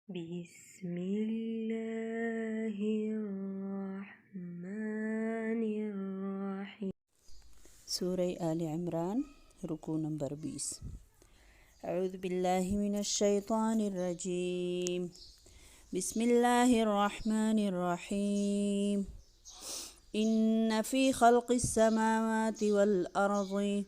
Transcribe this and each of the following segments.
بسم الله الرحمن الرحيم. سورة آل عمران ركوع نمبر 20. أعوذ بالله من الشيطان الرجيم. بسم الله الرحمن الرحيم. إن في خلق السماوات والأرض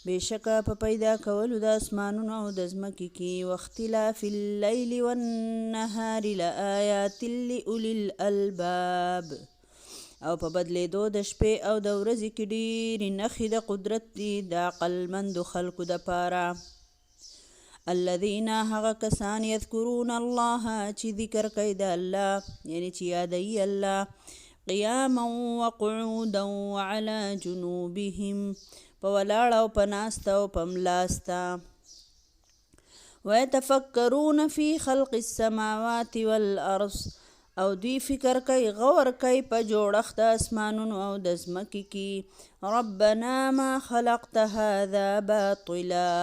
بشکا په پیدا کولو د اسمانونو او د ځمکې کې واختلاف اللیل والنهار لآیات لأولی الألباب او په بدلیدو د شپې او د ورځې کې ډېرې نښې د قدرت دي د عقلمندو خلکو دپاره. الذین هغه کسان یذکرون الله چې ذکر کوي د الله، یعنی چې یادوي الله، قیاما وقعودا وعلى جنوبهم، په ولاړه او په ناسته او په ملاسته. ویتفکرون فی خلق السماوات والارض، او دوی فکر کوي، غور کوي په جوړښت د اسمانونو او د ځمکې کې. ربنا ما خلقت هذا باطلا،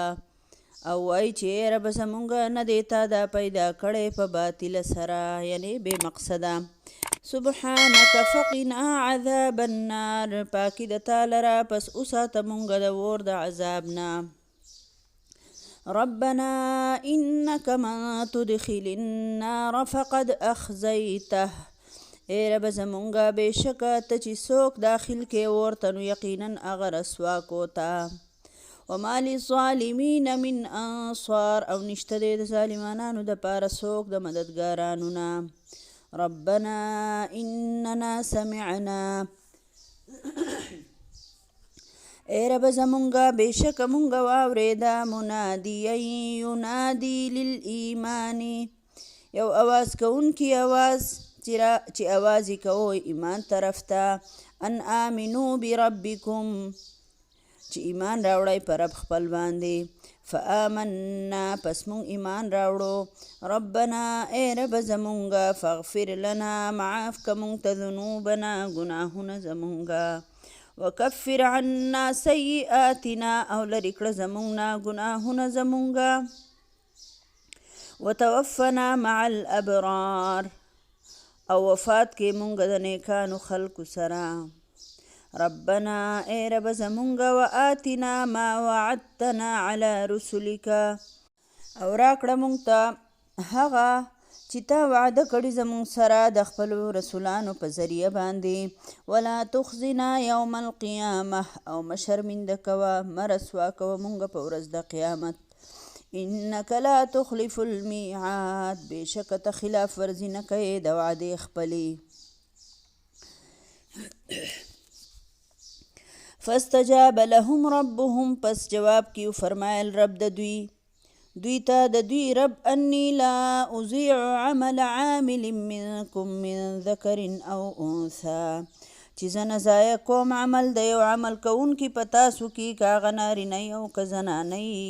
او وایي چې رب زمونږ نه دی تا دا پیدا کړی په باطله سره، یعنی بې مقصده. سبحانك فقنا عذاب النار، پاکی د تا لره پس وساته مونږ د اور د عذاب نه. ربنا انك من تدخل النار فقد اخزيته، ای رب زمونږه بېشکه ته چې څوک داخل کې اور ته نو یقینا هغه رسوا کوته. وما للظالمین من انصار، او نشته دی د ظالمانانو دپاره څوک د مددګارانو نه. ربنا اننا سمعنا، ای رب زمونږه بېشکه مونږه واورېده منادیا ینادي للایمان، یو اواز کوونکی اواز چې اواز یې کوو ایمان طرف ته. ان آمنو بربکم، چې ایمان راوړی په رب خپل باندې. فآمنا، پس مونږ ایمان راوړو. ربنا، ای رب زمونږه، فاغفر لنا، معاف که مونږ ته ذنوبنا، ګناهونه زمونږه. وکفر عنا سیئاتنا، او لرې کړه زمونږ نه ګناهونه زمونږه. وتوفنا مع الابرار، او وفات کې مونږ د نیکانو خلکو سره. ربنا، ای رب زمونږه، وآتنا ما وعدتنا على رسلک، او راکړه مونږ ته هغه چې تا وعده کړي زمونږ سره د خپلو رسولانو په ذریعه باندې. ولا تخزنا یوم القیامه، او مه شرمنده کوه، مه رسوا کوه مونږ په ورځ د قیامت. انک لا تخلف المیعاد، بېشکه ته خلاف ورزي نه کوې د وعدې خپلې. فاستجاب لهم ربهم، پس جواب کی فرمایل رب د دوی ته د دوی رب، انی لا اضیع عمل عامل منکم من ذکر او انثی، چې زه نه ضایع کوم عمل د یو عمل کوونکي په تاسو کې، که هغه نارینه او که زنانه یي.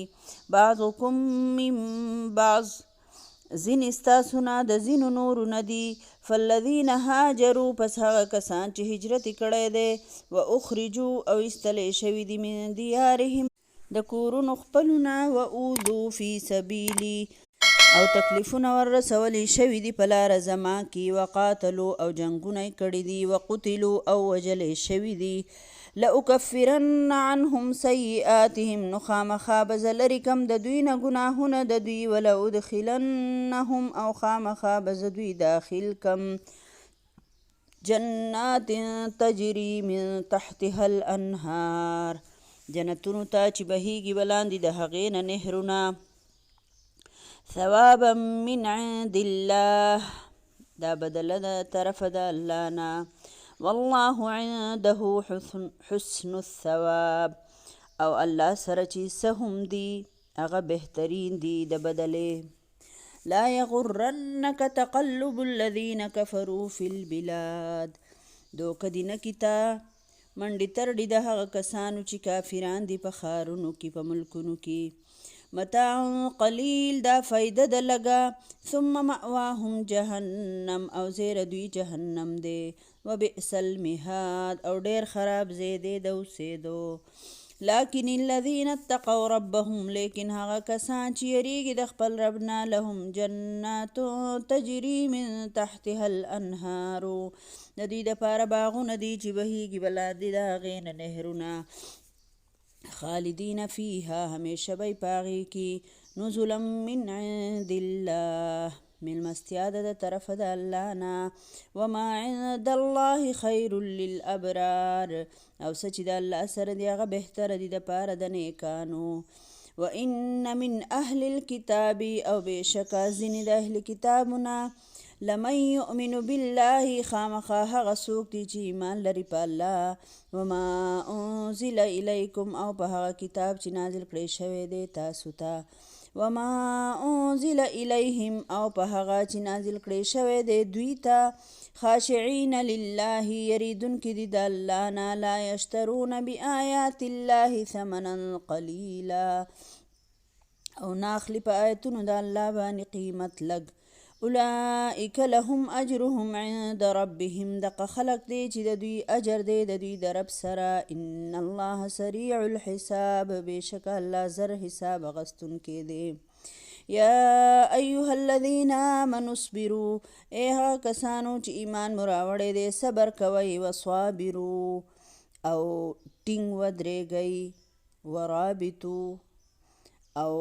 بعضکم من بعض، ځینې ستاسو نه د ځینو نورو نه دي. فالذین هاجروا، پس هغه کسان چې هجرت یې کړی دی. و اخرجوا، او ایستلی شوي دي، من دیارهم، د کورونو خپلو نه. و اوذوا فی سبیلي، او تکلیفونه وررسولی شوي دي په لاره زما کې. وقاتلوا، او جنګونه یې کړي دي. وقتلوا، او وژلی شوي دي. لأکفرن عنهم سیئاتهم، نو خامخا به زه لرې کم د دوی نه ګناهونه د دوی. ولأدخلنهم، او خامخا به زه دوی داخل کم جنات تجري من تحتها الانهار، جنتونو ته چې بهیږي به لاندې د هغې نه نهرونه. ثوابا من عند الله، دا بدله د طرفه د الله نه. والله عنده حسن الثواب، او الله سره چې څه هم دي هغه بهترین دي د بدلې. لا یغرنک تقلب الذین کفروا فی البلاد، دوکه دې نه کي تا منډې ترډې د هغه کسانو چې کافران دي په ښارونو کې، په ملکونو کې. متاع قلیل، دا فایده د لږه. ثم مأواهم جهنم، او زیره دوی جهنم دی. وبئس المهاد، او ډیر خراب ځای دی د اوسېدو. لكن الذين اتقوا ربهم لیکن هغه کسان چې یریږي د خپل رب نه لهم جنات تجري من تحتها الانهار د دوی دپاره باغونه دي چې بهیږي به لاندې د هغې نه نهرونه خالدین فیها همیشه به یې په هغې کې نزلا من عند الله میلمستیا ده د طرفه د الله نه وما عند الله خیر للابرار او څه چې د الله سره دی هغه بهتره دي دپاره د نیکانو وان من اهل الكتاب او بېشکه ځینې د اهل کتابونه لمن یؤمن بالله خامخا هغه څوک دی چې ایمان لري په الله وما انزل الیکم او په هغه کتاب چې نازل کړی شوی دی تاسو ته وما انزل الیهم او په هغه چې نازل کړی شوی دی دوی ته خاشعین لله یریدونکي دي د الله نه لا یشترون بآیات الله ثمنا قلیلا او نه اخلي په آیتونو د الله باندې قیمت لږ اولئک لهم اجرهم عند ربهم دغه خلق دی چې د دوی اجر دی د دوی د رب سره ان الله سریع الحساب بېشکه الله زر حساب اخیستونکی دی یا ایها الذین آمنوا اصبروا ای هغه کسانو چې ایمان مو راوړی دی صبر کوئ وصابروا او ټینګ ودرېږئ ورابطو او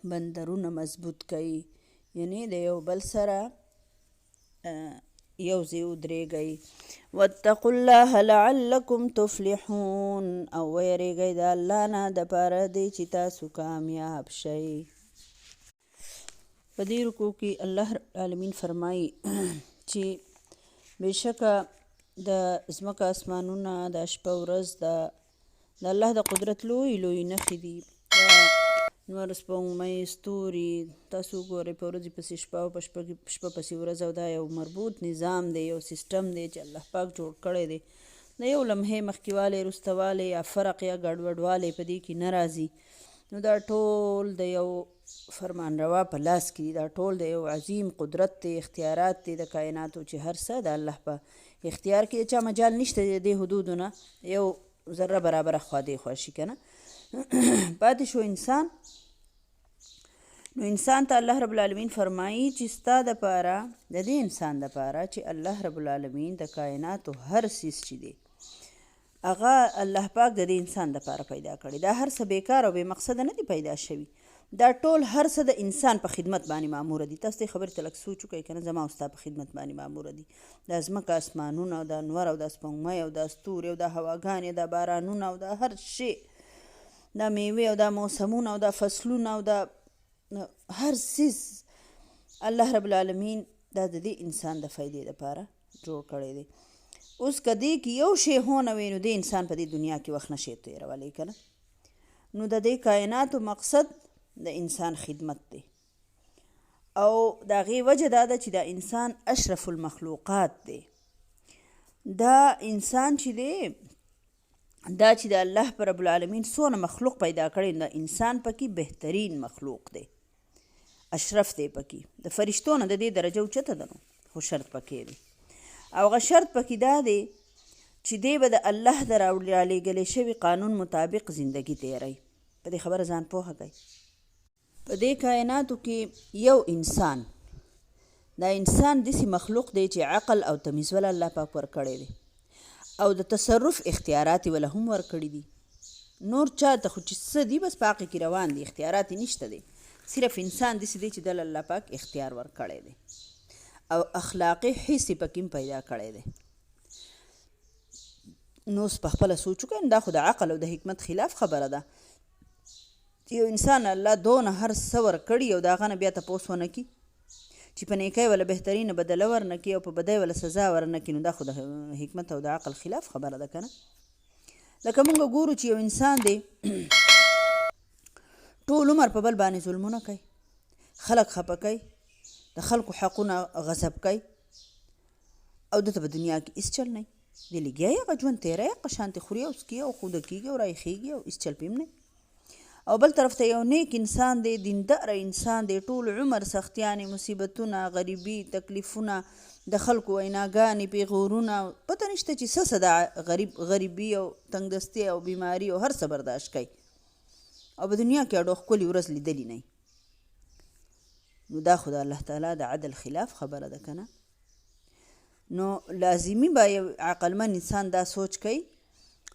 بندرونه مضبوط کوي یعنی د یو بل سره یو ځای ودرېږئ واتقوا الله لعلکم تفلحون او ویریږئ د الله نه دپاره دی چې تاسو کامیاب شئ په دې رکوع کې الله رب العالمین فرمایي چې بېشکه د ځمکه اسمانونه د شپه ورځ د الله د قدرت لوی لوی نښې دي نور سپوږمۍ ستوري تاسو ګورئ په ورځې پسې شپه او په شپه پسې ورځ او دا یو مربوط نظام دی یو سیسټم دی چې الله پاک جوړ کړی دی د یو لمحې مخکېوالی وروستوالی یا فرق یا ګډوډوالی په دې کې نه راځي نو دا ټول د یو فرمان روا په لاس کې دي دا ټول د یو عظیم قدرت دی اختیارات دی د کائناتو چې هر څه د الله په اختیار کې د چا مجال نشته د دې حدودو نه یو ذره برابره خوا دی خوا شي که نه پاتې شو انسان نو انسان ته الله رب العالمین فرمایي چې ستا دپاره د دې انسان دپاره چې الله رب العالمین د کائناتو هر څیز چې دی هغه الله پاک د دې انسان دپاره پیدا کړی دا هر څه بیکار او بې مقصده نه دي پیدا شوي دا ټول هر څه د انسان په خدمت باندې معموره دي تاسو دې خبرې ته لږ سوچ وکړئ که نه زما او ستا په خدمت باندې معموره دي دا ځمکه اسمانونه او دا انور او دا سپوږمۍ او دا ستوري او دا هواګانې دا بارانونه او دا هر شی دا میوې او دا موسمونه او دا فصلونه او دا هر څیز الله رب العالمین دا د دې انسان د فایدې لپاره جوړ کړی دی اوس که دې کې یو شی هونه وي نو دې انسان په دې دنیا کې وخت نشي تېرولی که نه نو د دې کائناتو مقصد د انسان خدمت دی او د هغې وجه دا ده چې دا انسان اشرف المخلوقات دی دا انسان چې دی دا چې د الله پر رب العالمین څونه مخلوق پیدا کړی دا انسان پکې بهترین مخلوق دی اشرف دی پکې د فرشتو نه د دې درجه اوچته ده نو خو شرط پکې دی او هغه شرط پکې دا دی چې دی به د الله د رالیږلی شوي قانون مطابق زندگی تیروي په دې خبره ځان پوهه کوي په دې کائناتو کې یو انسان دا انسان داسې مخلوق دی چې عقل او تمیز ولا الله پاک ورکړی دی او د تصرف اختیارات ولا هم ورکړي دي نور چاته خو چې څه دي بس په هغې کې روان دي اختیارات یې نشته دی صرف انسان داسې دی چې دله الله پاک اختیار ورکړی دی او اخلاقي حس یې پکې پیدا کړی دی نو اوس په خپله سوچ وکړئ دا خو د عقل او د حکمت خلاف خبره ده یو انسان الله دونه هر څه ورکړي او د هغه نه بیا تپوس ونه کړي چې په نیکۍ ولا بهترینه بدله ورنه کړي او په بدۍ ولا سزا ورنه کړي نو دا خو د حکمت او د عقل خلاف خبره ده که نه لکه موږ ګورو چې یو انسان دی ټول عمر په بل باندې ظلمونه کوي خلک خفه کوي د خلکو حقونه غصب کوي او دته په دنیا کې هېڅ چل نه دی لګیا یې هغه ژوند تېری هغه شانتې خوري او څکي او خوده کېږي او رایخېږي او هېڅ چل پې هم نه او بل طرف ته یو نیک انسان دی دینداره انسان دی ټول عمر سختیانې مصیبتونه غریبي تکلیفونه د خلکو ویناګانې پیغورونه پته نشته چې څه دا غریبي او تنګدستي او بیماري او هر څه برداشت کوي او په دنیا کې اډو ښکلې ورځ لیدلې نه. نو دا خو د الله تعالی د عدل خلاف خبره ده که نه. نو لازمي به یو عقلمند انسان دا سوچ کوي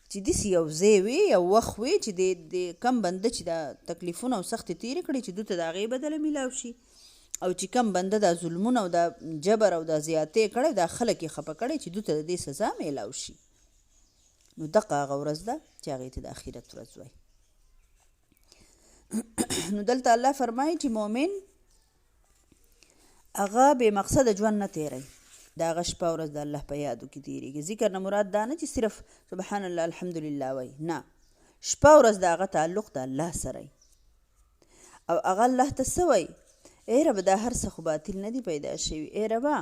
چې داسې یو ځای وي یو وخت وي چې د کم بنده چې دا تکلیفونه او سختې تېرې کړي چې دوی ته د هغې بدله میلاو شي، او چې کم بنده دا ظلمونه او دا جبر او دا زیاتې کړی دا خلک یې خفه کړی چې دوی ته د دې سزا میلاو شي. نو دغه هغه ورځ ده چې هغې ته د آخرت ورځ وایي. نو دلته الله فرمایي چې مؤمن هغه بې مقصده ژوند نه تیروي، د هغه شپه ورځ د الله په یادو کې تېرېږي. ذکر نه مراد دا نه چې صرف سبحان الله الحمدلله وایي، نه، شپه ورځ د هغه تعلق د الله سره وي او هغه الله ته څه وایي؟ ای رب دا هر څه خو باطل نه دي پیدا شوي، ای ربه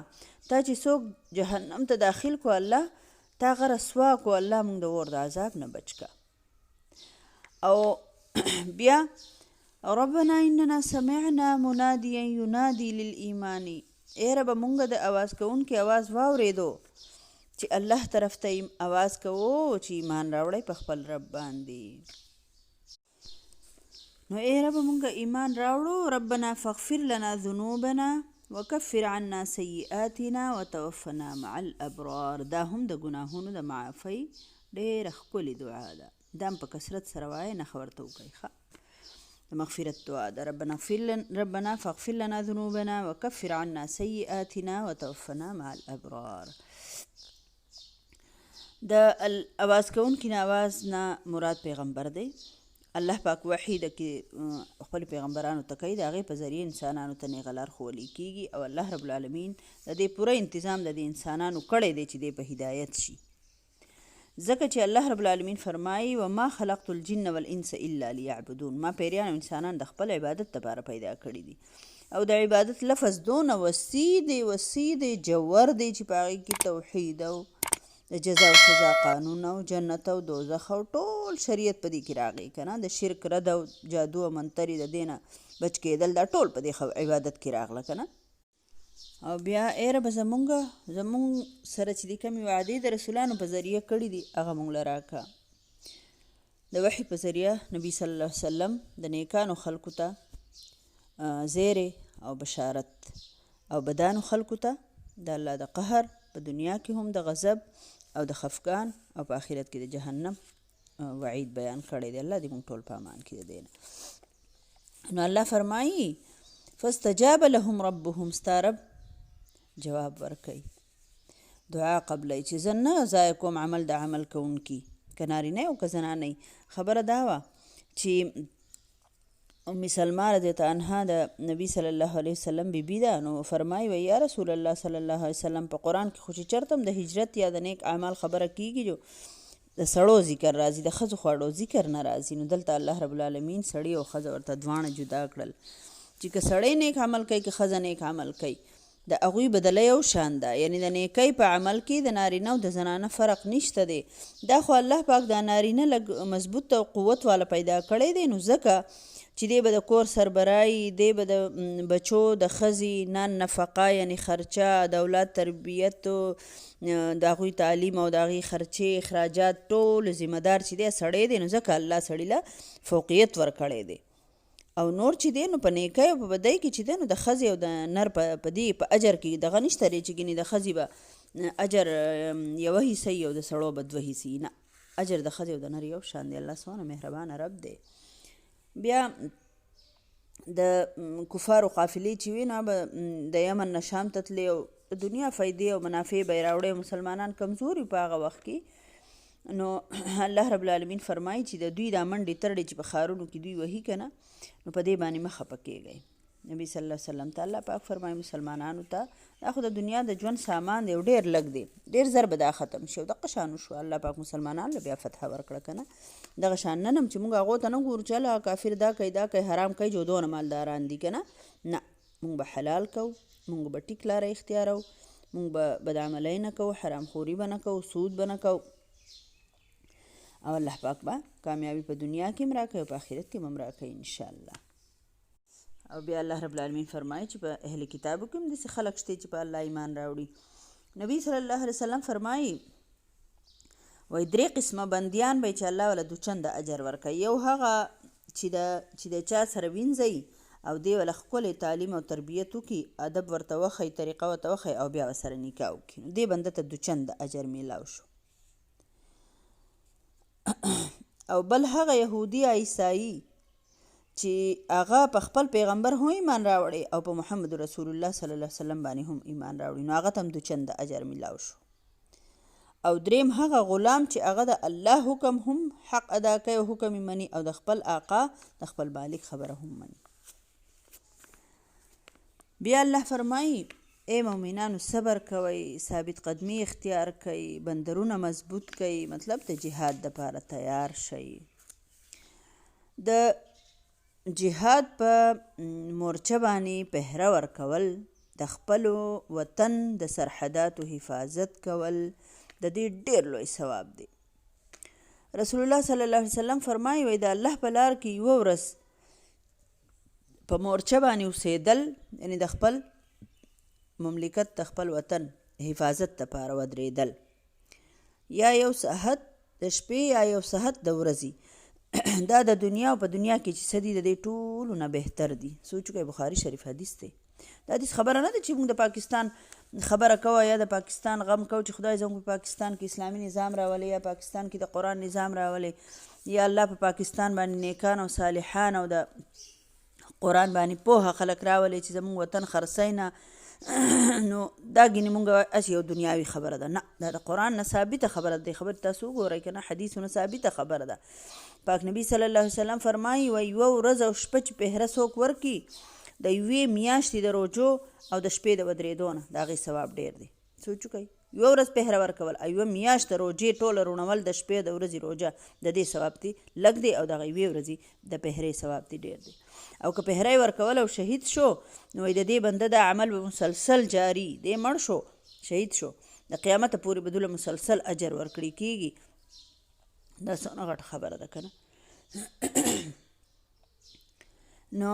تا چې څوک جهنم ته داخل کو الله تا هغه رسوا کو الله موږ د اور د عذاب نه بچ که. او بیا ربنا اننا سمعنا منادیا ینادی للایمان، ای ربه مونږ د اواز کوونکي اواز واورېدو چې الله طرف ته اواز کوو چې ایمان راوړی په خپل رب باندې. نو ای رب مونږ ایمان راوړو. ربنا فاغفر لنا ذنوبنا وکفر عنا سیئاتنا وتوفنا مع الابرار. دا هم د ګناهونو د معافۍ ډېره ښکلې دعا ده. دا هم په کثرت سره وایه، نښه ورته وکړئ ښه. د مغفرت دعا ده. ربنا فاغفر لنا ذنوبنا وکفر عنا سیئاتنا وتوفنا مع الابرار. د اواز کوونکي نه اواز نه مراد پیغمبر دی. الله پاک وحی د کې خپل پیغمبرانو ته کوي، د هغې په ذریعه انسانانو ته نیغه لار ښوولی کېږي او الله رب العالمین د دې پوره انتظام د دې انسانانو کړی دی چې دی په هدایت شي. ځکه چې الله رب العالمین فرمایي وما خلقت الجن والانس الا لیعبدون، ما پیریان او انسانان د خپل عبادت لپاره پیدا کړي دي. او د عبادت لفظ دونه وسیع دی جوور دی چې په هغې کې توحید او د جزا او سزا قانون او جنت او دوزخ او ټول شریعت په دې کې راغی که نه. د شرک رد او جادو او منترې د دې نه بچ کېدل دا ټول په دې عبادت کې راغله که نه. او بیا ای رب زمونږ سره چې د کمې وعدې د رسولانو په ذریعه کړي دي هغه مونږ له راکړه. د وحي په ذریعه نبي صلی الله علیه وسلم د نیکانو خلکو ته زیرې او بشارت او بدانو خلکو ته د الله د قهر په دنیا کې هم د غضب او د خفګان او په آخرت کې د جهنم وعید بیان کړی دی. الله دې موږ ټول په امان کې د دې نه. نو الله فرمایي فاستجاب لهم ربهم، ستا رب جواب ورکوي، دعا قبلی چې زه نه ضایع کوم عمل د عمل کوونکي، که نارینه او که زنانه. خبره دا وه چې ام سلمه رضی الله عنها د نبی صلی الله علیه وسلم بیبي ده. نو فرمایي وی یا رسول الله صلی الله علیه وسلم په قرآن کې خو چې چېرته هم د هجرت یا د نیک اعمال خبره کېږي جو د سړو ذکر راځي، د ښځو خواړو ذکر نه راځي. نو دلته الله رب العالمین سړي او ښځه ورته دواړه جدا کړل چې که سړی نیک عمل کوي که ښځه نیک عمل کوي د هغوی بدله یو شان ده. یعنی د نیکۍ په عمل کې د نارینه او د زنانه فرق نشته دی. دا خو الله پاک دا نارینه لږ مضبوط او قوت والا پیدا کړی دی، نو ځکه چې دی به د کور سربرایي، دی به د بچو د ښځې نفقه یعنی خرچه، د اولاد تربیت، د هغوی تعلیم او د هغې خرچې اخراجات ټول ذمه دار چې دی سړی دی. نو ځکه الله سړي له فوقیت ورکړی دی. او نور چې دی نو په نیکۍ او په بدۍ کې چې دی نو د ښځې او د نر په دې په اجر کې دغه نشته دی چې ګینې د ښځې به اجر یوه حصه او د سړو به دوه حصې، نه، اجر د ښځې او د نر یو شان دی. الله څومره مهربانه رب دی. بیا د کفارو قافلې چې وي نو به د یمن نه شام ته تلې او د دنیا فایدې او منافع به یې راوړی. مسلمانان کمزوري په هغه وخت کې. نو الله رب العالمین فرمایي چې د دوی دا منډې ترډې چې په ښارونو کې دوی وهي که نه، نو په دې باندې مه خفه کېږئ. نبي صلی الله علیه وسلم ته الله پاک فرمایي مسلمانانو ته دا خو د دنیا د ژوند سامان دی او ډېر لږ دی، ډېر زر به دا ختم شي. او دغه شان وشو، الله پاک مسلمانانو له بیا فتح ورکړه که نه. دغه شان نن هم چې موږ هغو ته نه ګورو چې الله کافر دا کوي دا کوي حرام کوي جو دونه مالداران دي که نه، نه، موږ به حلال کوو، موږ به ټیک لاره اختیارو، موږ به بدعملۍ نه کوو، حرام خوري به نه کوو، سود به نه کوو. او الله پاک به کامیابی په دنیا کې هم راکوي او په آخرت کې هم راکوي انشاءالله. او بیا الله رب العالمین فرمایي چې په اهل کتابو کې هم داسې خلک شته چې په الله ایمان راوړي نبی صلی الله علیه وسلم فرمایي وایي 3 قسمه بندیان به چې الله وله 2 چنده اجر ورکوي. یو هغه چې د چا سره وینځئ او دی وله ښکلی تعلیم او تربیت وکړي، ادب ورته وښیي، طریقه ورته وښیي او بیا ورسره نکاح وکړي، نو دې بنده ته 2 چنده اجر میلاو شو. او بل هغه یهودي یا عیسایي چې هغه په خپل پیغمبر هم ایمان راوړی او په محمد رسول الله صلی الله علیه وسلم باندې هم ایمان راوړي، نو هغه ته هم 2 چنده اجر میلاو شو. او دریم هغه غلام چې هغه د الله حکم هم حق ادا کوي او حکم یې مني او د خپل آقا د خپل مالک خبره هم مني. بیا الله فرمایي ای مؤمنانو صبر کوئ، ثابت قدمی اختیار کوئ، بندرونه مضبوط کوئ، مطلب د جهاد دپاره تیار شئ. د جهاد په مورچه باندې پهره ورکول، د خپلو وطن د سرحداتو حفاظت کول د دې ډېر لوی ثواب دی. رسول الله صلی الله علیه وسلم فرمایي وایي د الله په لار کې یوه ورځ په مورچه باندې اوسېدل، یعنې د خپل مملکت د خپل وطن حفاظت دپاره ودرېدل، یا یو ساعت د شپې یا یو ساعت د ورځې، دا د دنیا او په دنیا کې چې څه دي د دې ټولو نه بهتر دي. سوچ وکړئ بخاري شریف حدیث دی. دا حدیث خبره نه ده چې موږ د پاکستان خبره کوه یا د پاکستان غم کوو چې خدای زموږ په پاکستان کې اسلامي نظام راولي یا پاکستان کې د قرآن نظام راولي یا الله په پاکستان باندې نیکان او صالحان او د قرآن باندې پوهه خلک راولي چې زموږ وطن خرڅی نه، نو دا ګینې مونږ هسې یو دنیاوي خبره ده. نه، دا د قرآن نه ثابته خبره ده. خبر تاسو وګورئ که نه، حدیثونه ثابته خبره ده. پاک نبی صلی الله علیه وسلم فرمایي وایي یوه ورځ او شپه چې پهره څوک ورکړي د یوې میاشتې د روجو او د شپې د ودرېدو نه، د هغې ثواب ډېر دی. سوچ وکړئ، یوه ورځ پهره ورکول او یوه میاشت د روجې ټوله روڼول د شپې د ورځې روجه، د دې ثواب دی لږ دی او د هغې یوې ورځې د پهرې ثواب دی ډېر دی. او که پهره یې ورکول او شهید شو نو د دې بنده دا عمل به مسلسل جاري دی. مړ شو، شهید شو، د قیامته پورې به دوله مسلسل اجر ورکړی کېږي. دا څونه غټه خبره ده که نه. نو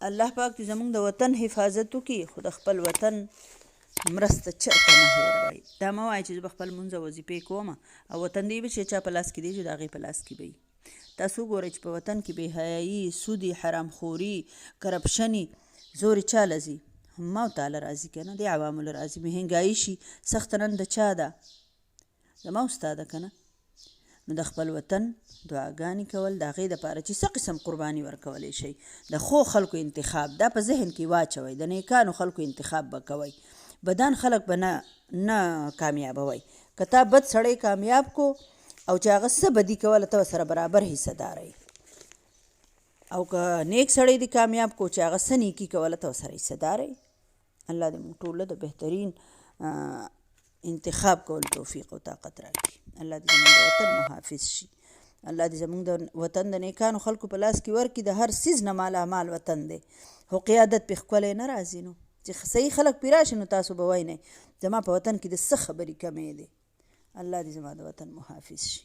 الله پاک دې زموږ د وطن حفاظت وکړي، خو د خپل وطن مرسته چېرته مه هېروئ. دا مه وایئ چې زه به خپل لمونځ او وظیفې کوم او وطن دې به چې چا په لاس کې دی چې د هغې په لاس کې به وي. تاسو وګورئ چې په وطن کې بېحیایي، سودي، حرامخوري، کرپشني زورې چا له ځي؟ ما او تعالی راځي که نه، دې عوامو له راځي. مهنګایي شي سخته نن د چا ده؟ زما او ستا ده که نه؟ نو د خپل وطن دعاګانې کول، د هغې دپاره چې څه قسم قرباني ورکولی شئ، د ښو خلکو انتخاب، دا په ذهن کې واچوئ، د نیکانو خلکو انتخاب به کوئ، بدان خلک به نه کامیابوئ. که تا بد سړی کامیاب کو او چې هغه څه بدي کوله ته سره برابر حصه داری، او که نیک سړی دې کامیاب کو چې هغه څه نیکي کوله ته سره حصه داری. الله دې موږ ټوله د بهترین انتخاب کول توفیق او طاقت راکړي. الله دې زموږ د وطن محافظ شي. الله دې زموږ د وطن د نیکانو خلکو په لاس کې ورکړي. د هر څیز نه مالامال وطن دی، خو قیادت پې ښکلی نه راځي. نو چې صحیح خلک پې راشي نو تاسو به وایئ نه زما په وطن کې د څه خبرې کمې دی. الله دې زما د وطن محافظ شي.